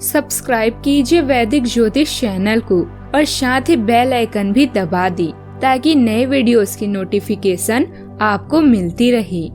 Subscribe कीजिए वैदिक ज्योतिष चैनल को और साथ ही बेल आइकन भी दबा दी ताकि नए वीडियोस की नोटिफिकेशन आपको मिलती रहे।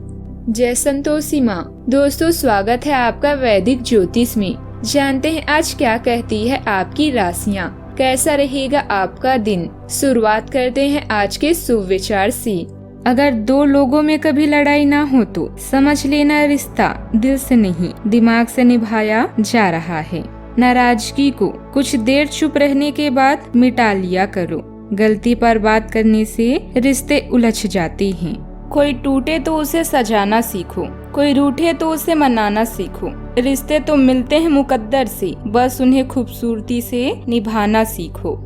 जय संतोषी माँ। दोस्तों, स्वागत है आपका वैदिक ज्योतिष में। जानते हैं आज क्या कहती है आपकी राशियाँ, कैसा रहेगा आपका दिन। शुरुआत करते हैं आज के शुभ विचार से। अगर दो लोगों में कभी लड़ाई ना हो तो समझ लेना रिश्ता दिल से नहीं दिमाग से निभाया जा रहा है। नाराजगी को कुछ देर चुप रहने के बाद मिटा लिया करो। गलती पर बात करने से रिश्ते उलझ जाते हैं। कोई टूटे तो उसे सजाना सीखो, कोई रूठे तो उसे मनाना सीखो। रिश्ते तो मिलते हैं मुकद्दर से, बस उन्हें खूबसूरती से निभाना सीखो।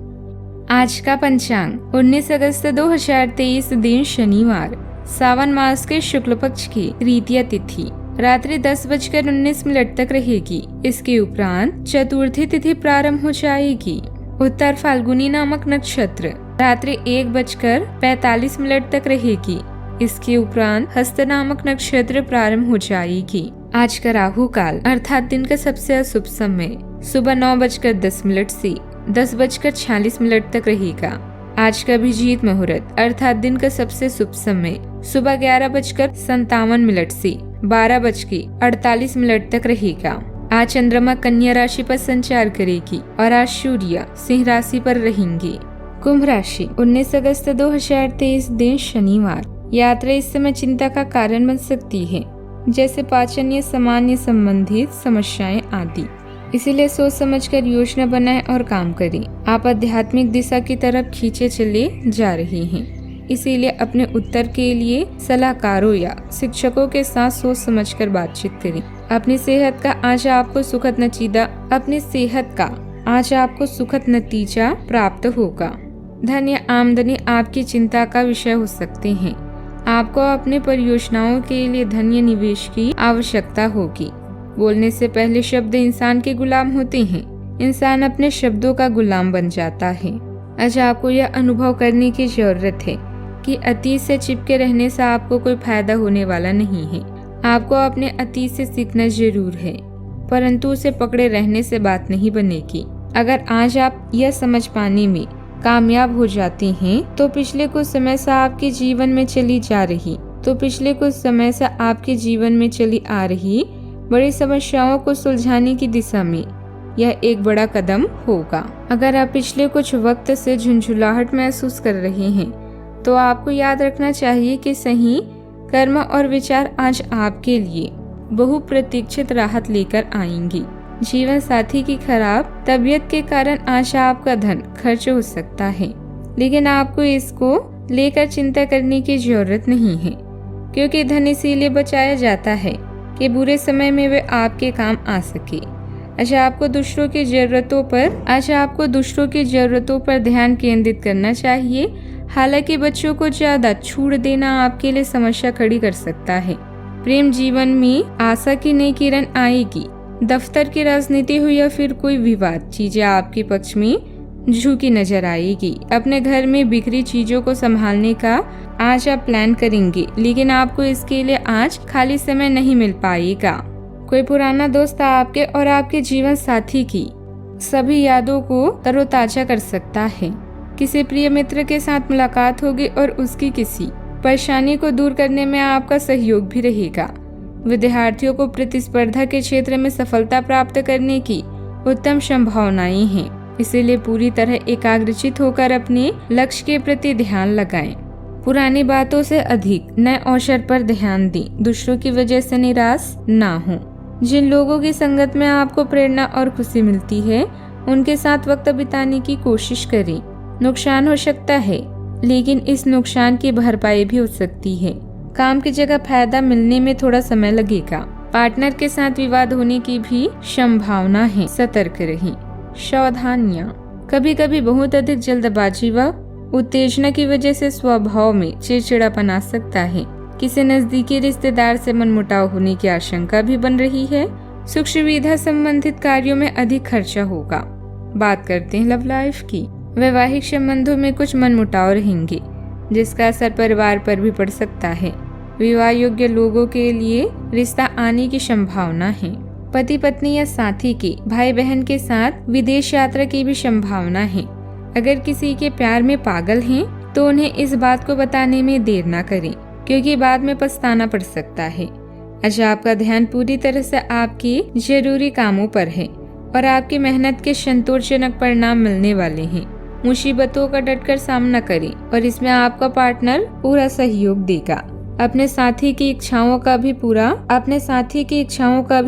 आज का पंचांग 19 अगस्त 2023 दिन शनिवार, सावन मास के शुक्ल पक्ष की तृतीया तिथि रात्रि 10:19 तक रहेगी। इसके उपरांत चतुर्थी तिथि प्रारंभ हो जाएगी। उत्तर फाल्गुनी नामक नक्षत्र रात्रि 1:45 तक रहेगी। इसके उपरांत हस्त नामक नक्षत्र प्रारंभ हो जाएगी। आज का राहु काल अर्थात दिन का सबसे अशुभ समय सुबह 9:10 से 10:46 तक रहेगा। आज का अभिजीत मुहूर्त अर्थात दिन का सबसे शुभ समय सुबह 11:57 से 12:48 तक रहेगा। आज चंद्रमा कन्या राशि पर संचार करेगी और आज सूर्य सिंह राशि पर रहेंगे। कुंभ राशि 19 अगस्त 2023 दिन शनिवार, यात्रा इस समय चिंता का कारण बन सकती है, जैसे पाचन या सामान्य संबंधित समस्याएं आदि। इसीलिए सोच समझकर योजना बनाएं और काम करें। आप आध्यात्मिक दिशा की तरफ खींचे चले जा रहे हैं, इसीलिए अपने उत्तर के लिए सलाहकारों या शिक्षकों के साथ सोच समझकर बातचीत करें। अपनी सेहत का आज आपको सुखद नतीजा प्राप्त होगा। धन या आमदनी आपकी चिंता का विषय हो सकते हैं। आपको अपने परियोजनाओं के लिए धन या निवेश की आवश्यकता होगी। बोलने से पहले शब्द इंसान के गुलाम होते हैं, इंसान अपने शब्दों का गुलाम बन जाता है। आज आपको यह अनुभव करने की जरूरत है कि अतीत से चिपके रहने से आपको कोई फायदा होने वाला नहीं है। आपको अपने अतीत से सीखना जरूर है, परंतु उसे पकड़े रहने से बात नहीं बनेगी। अगर आज आप यह समझ पाने में कामयाब हो जाते हैं तो पिछले कुछ समय से आपके जीवन में चली आ रही बड़ी समस्याओं को सुलझाने की दिशा में यह एक बड़ा कदम होगा। अगर आप पिछले कुछ वक्त से झुंझुलाहट महसूस कर रहे हैं तो आपको याद रखना चाहिए कि सही कर्म और विचार आज आपके लिए बहुप्रतीक्षित राहत लेकर आएंगी। जीवन साथी की खराब तबीयत के कारण आज आपका धन खर्च हो सकता है, लेकिन आपको इसको लेकर चिंता करने की जरूरत नहीं है, क्योंकि धन इसीलिए बचाया जाता है कि बुरे समय में वे आपके काम आ सके। आज आपको दूसरों की जरूरतों पर ध्यान केंद्रित करना चाहिए। हालांकि बच्चों को ज्यादा छूट देना आपके लिए समस्या खड़ी कर सकता है। प्रेम जीवन में आशा की नई किरण आएगी। दफ्तर की राजनीति हो या फिर कोई विवाद, चीजें आपके पक्ष में झुकी नजर आएगी। अपने घर में बिखरी चीजों को संभालने का आज आप प्लान करेंगे, लेकिन आपको इसके लिए आज खाली समय नहीं मिल पाएगा। कोई पुराना दोस्त आपके और आपके जीवन साथी की सभी यादों को तरोताजा कर सकता है। किसी प्रिय मित्र के साथ मुलाकात होगी और उसकी किसी परेशानी को दूर करने में आपका सहयोग भी रहेगा। विद्यार्थियों को प्रतिस्पर्धा के क्षेत्र में सफलता प्राप्त करने की उत्तम संभावनाएं हैं, इसीलिए पूरी तरह एकाग्रचित होकर अपने लक्ष्य के प्रति ध्यान लगाएं। पुरानी बातों से अधिक नए अवसर पर ध्यान दें। दूसरों की वजह से निराश ना हो। जिन लोगों की संगत में आपको प्रेरणा और खुशी मिलती है उनके साथ वक्त बिताने की कोशिश करें। नुकसान हो सकता है, लेकिन इस नुकसान की भरपाई भी हो सकती है। काम की जगह फायदा मिलने में थोड़ा समय लगेगा। पार्टनर के साथ विवाद होने की भी संभावना है, सतर्क रहें। सावधानियां, कभी कभी बहुत अधिक जल्दबाजी व उत्तेजना की वजह से स्वभाव में चिड़चिड़ापन आ सकता है। किसी नजदीकी रिश्तेदार से मनमुटाव होने की आशंका भी बन रही है। सुख सुविधा संबंधित कार्यों में अधिक खर्चा होगा। बात करते हैं लव लाइफ की। वैवाहिक संबंधों में कुछ मनमुटाव रहेंगे, जिसका असर परिवार पर भी पड़ सकता है। विवाह योग्य लोगों के लिए रिश्ता आने की संभावना है। पति पत्नी या साथी की भाई बहन के साथ विदेश यात्रा की भी संभावना है। अगर किसी के प्यार में पागल हैं, तो उन्हें इस बात को बताने में देर ना करें, क्योंकि बाद में पछताना पड़ सकता है। आज आपका ध्यान पूरी तरह से आपके जरूरी कामों पर है और आपकी मेहनत के संतोषजनक परिणाम मिलने वाले हैं। मुसीबतों का डटकर सामना करें और इसमें आपका पार्टनर पूरा सहयोग देगा। अपने साथी की इच्छाओं का भी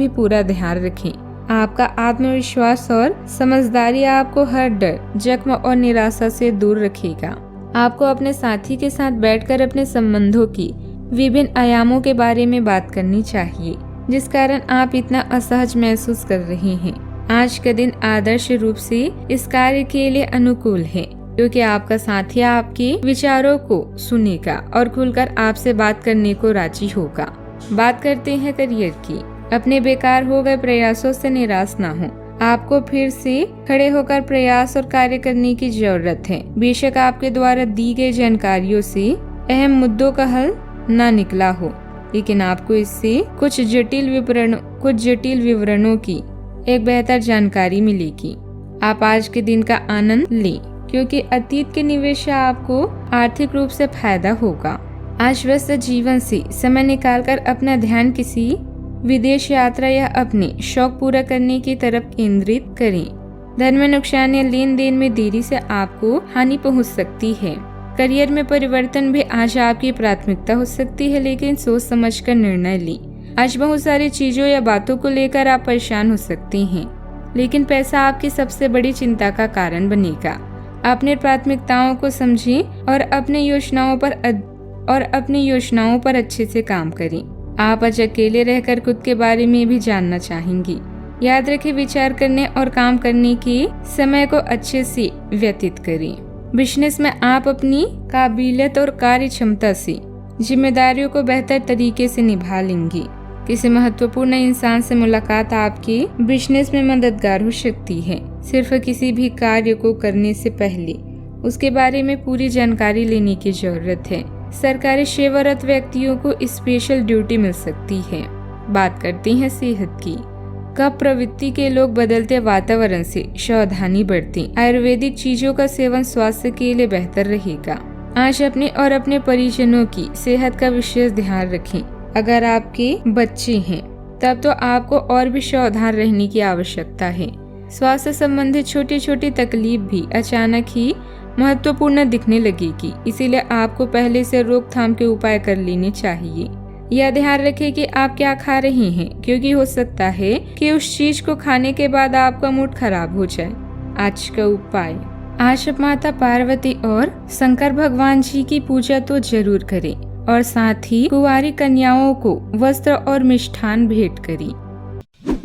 पूरा ध्यान रखें। आपका आत्मविश्वास और समझदारी आपको हर डर, जख्म और निराशा से दूर रखेगा। आपको अपने साथी के साथ बैठकर अपने संबंधों की विभिन्न आयामों के बारे में बात करनी चाहिए, जिस कारण आप इतना असहज महसूस कर रहे हैं। आज का दिन आदर्श रूप से इस कार्य के लिए अनुकूल है, क्योंकि आपका साथी आपके विचारों को सुनेगा और खुलकर आपसे बात करने को राजी होगा। बात करते हैं करियर की। अपने बेकार हो गए प्रयासों से निराश ना हो। आपको फिर से खड़े होकर प्रयास और कार्य करने की जरूरत है। बेशक आपके द्वारा दी गई जानकारियों से अहम मुद्दों का हल ना निकला हो, लेकिन आपको इससे कुछ जटिल विवरणों की एक बेहतर जानकारी मिलेगी। आप आज के दिन का आनंद लें, क्योंकि अतीत के निवेश से आपको आर्थिक रूप से फायदा होगा। आज व्यस्त जीवन से समय निकालकर अपना ध्यान किसी विदेश यात्रा या अपने शौक पूरा करने की तरफ केंद्रित करें। धन में नुकसान या लेन देन में देरी से आपको हानि पहुंच सकती है। करियर में परिवर्तन भी आज आपकी प्राथमिकता हो सकती है, लेकिन सोच समझकर निर्णय लें। आज बहुत सारी चीजों या बातों को लेकर आप परेशान हो सकती हैं, लेकिन पैसा आपकी सबसे बड़ी चिंता का कारण बनेगा। अपने प्राथमिकताओं को समझें और अपनी योजनाओं पर अच्छे से काम करें। आप आज अकेले रहकर खुद के बारे में भी जानना चाहेंगी। याद रखें, विचार करने और काम करने के समय को अच्छे से व्यतीत करें। बिजनेस में आप अपनी काबिलियत और कार्य क्षमता से जिम्मेदारियों को बेहतर तरीके से निभा लेंगी। किसी महत्वपूर्ण इंसान से मुलाकात आपके बिजनेस में मददगार हो सकती है। सिर्फ किसी भी कार्य को करने से पहले उसके बारे में पूरी जानकारी लेने की जरूरत है। सरकारी सेवारत व्यक्तियों को स्पेशल ड्यूटी मिल सकती है। बात करते हैं सेहत की। कफ प्रवृत्ति के लोग बदलते वातावरण से सावधानी बरतें। आयुर्वेदिक चीजों का सेवन स्वास्थ्य के लिए बेहतर रहेगा। आज अपने और अपने परिजनों की सेहत का विशेष ध्यान रखें। अगर आपके बच्चे हैं, तब तो आपको और भी सावधान रहने की आवश्यकता है। स्वास्थ्य संबंधी छोटी छोटी तकलीफ भी अचानक ही महत्वपूर्ण दिखने लगेगी, इसीलिए आपको पहले से रोकथाम के उपाय कर लेने चाहिए। यह ध्यान रखें कि आप क्या खा रहे हैं, क्योंकि हो सकता है कि उस चीज को खाने के बाद आपका मूड खराब हो जाए। आज का उपाय, आज माता पार्वती और शंकर भगवान जी की पूजा तो जरूर करें और साथ ही कुंवारी कन्याओं को वस्त्र और मिष्ठान भेंट करें।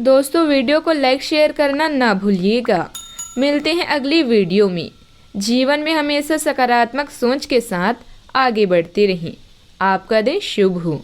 दोस्तों, वीडियो को लाइक शेयर करना ना भूलिएगा। मिलते हैं अगली वीडियो में। जीवन में हमेशा सकारात्मक सोच के साथ आगे बढ़ते रहें। आपका दिन शुभ हो।